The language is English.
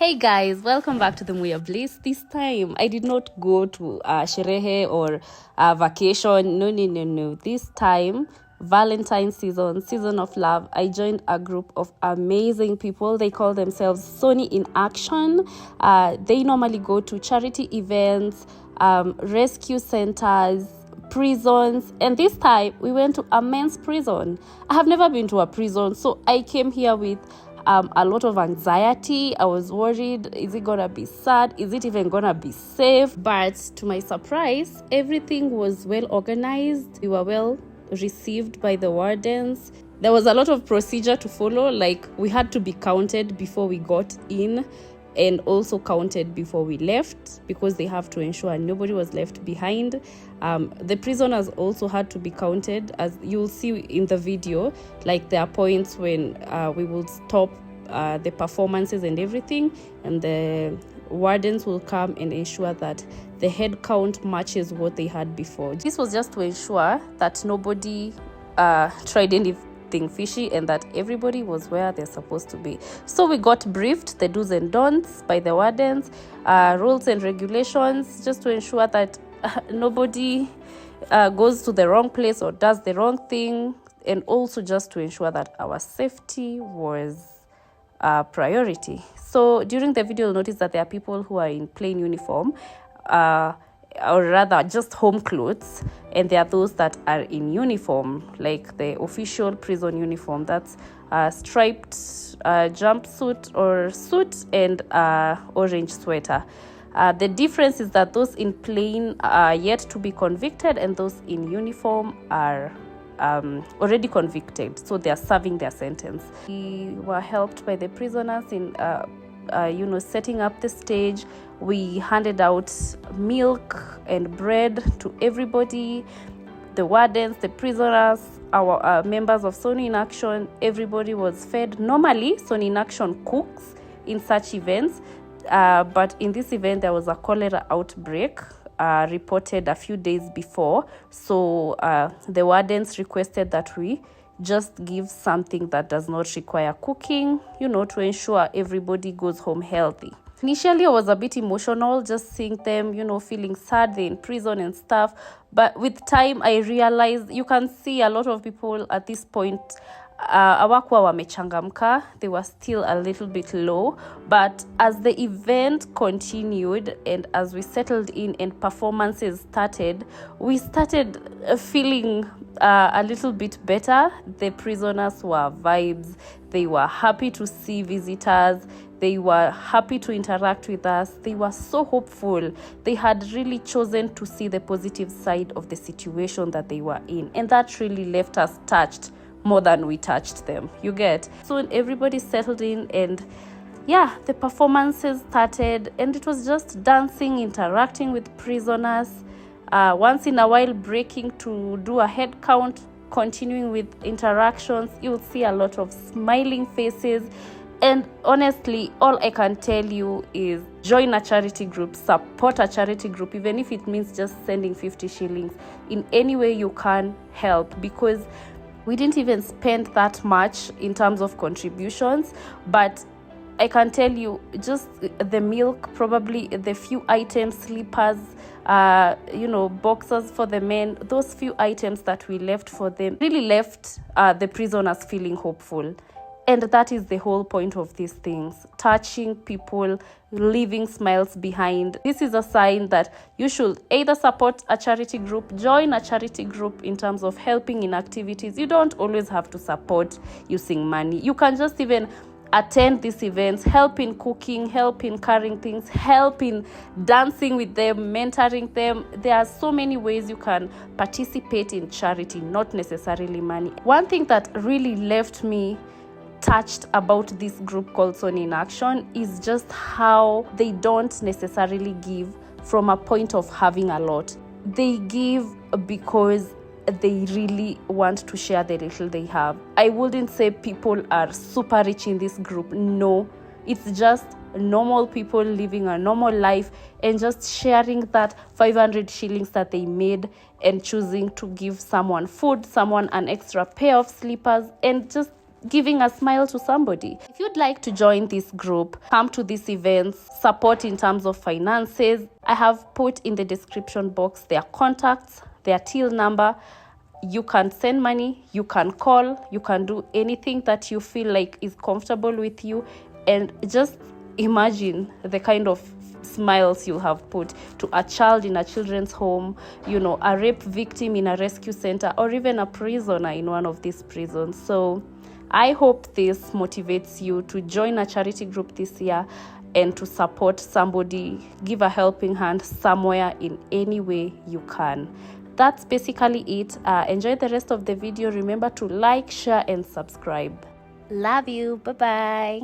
Hey guys, welcome back to the Muya Bliss. This time, I did not go to sherehe or vacation. No. This time, Valentine's season of love, I joined a group of amazing people. They call themselves Sonnie-in-Action. They normally go to charity events, rescue centers, prisons, and this time we went to a men's prison. I have never been to a prison, so I came here with a lot of anxiety. I was worried, is it gonna be sad? Is it even gonna be safe? But to my surprise, everything was well organized. We were well received by the wardens. There was a lot of procedure to follow, like we had to be counted before we got in and also counted before we left, because they have to ensure nobody was left behind. The prisoners also had to be counted, as you'll see in the video. Like there are points when we will stop the performances and everything, and the wardens will come and ensure that the head count matches what they had before. This was just to ensure that nobody tried anything fishy and that everybody was where they're supposed to be. So we got briefed the do's and don'ts by the wardens, rules and regulations, just to ensure that nobody goes to the wrong place or does the wrong thing, and also just to ensure that our safety was a priority. So during the video, you'll notice that there are people who are in plain uniform, or rather just home clothes, and there are those that are in uniform, like the official prison uniform. That's a striped jumpsuit or suit and orange sweater. The difference is that those in plain are yet to be convicted, and those in uniform are already convicted, so they are serving their sentence. We were helped by the prisoners in setting up the stage. We handed out milk and bread to everybody, the wardens, the prisoners, our members of Sonnie-in-Action. Everybody was fed. Normally, Sonnie-in-Action cooks in such events, but in this event, there was a cholera outbreak reported a few days before. So the wardens requested that we just give something that does not require cooking, to ensure everybody goes home healthy. Initially, I was a bit emotional just seeing them, feeling sad, they're in prison and stuff. But with time, I realized you can see a lot of people at this point, hawakuwa wamechangamka. They were still a little bit low. But as the event continued and as we settled in and performances started, we started feeling a little bit better. The prisoners were vibes. They were happy to see visitors. They were happy to interact with us. They were so hopeful. They had really chosen to see the positive side of the situation that they were in. And that really left us touched more than we touched them. You get? So everybody settled in, and the performances started, and it was just dancing, interacting with prisoners, once in a while breaking to do a head count, continuing with interactions. You'll see a lot of smiling faces. And honestly, all I can tell you is join a charity group, support a charity group, even if it means just sending 50 shillings. In any way you can, help, because we didn't even spend that much in terms of contributions. But I can tell you, just the milk, probably the few items, slippers, boxers for the men, those few items that we left for them really left the prisoners feeling hopeful. And that is the whole point of these things, touching people, leaving smiles behind. This is a sign that you should either support a charity group, join a charity group in terms of helping in activities. You don't always have to support using money. You can just even attend these events, help in cooking, help in carrying things, help in dancing with them, mentoring them. There are so many ways you can participate in charity, not necessarily money. One thing that really left me touched about this group called Sonnie-in-Action is just how they don't necessarily give from a point of having a lot. They give because they really want to share the little they have. I wouldn't say people are super rich in this group. No, it's just normal people living a normal life and just sharing that 500 shillings that they made and choosing to give someone food, someone an extra pair of slippers, and just giving a smile to somebody. If you'd like to join this group, come to these events, support in terms of finances, I have put in the description box their contacts, their till number. You can send money, you can call, you can do anything that you feel like is comfortable with you. And just imagine the kind of smiles you have put to a child in a children's home, a rape victim in a rescue center, or even a prisoner in one of these prisons. So I hope this motivates you to join a charity group this year and to support somebody, give a helping hand somewhere in any way you can. That's basically it. Enjoy the rest of the video. Remember to like, share, and subscribe. Love you. Bye-bye.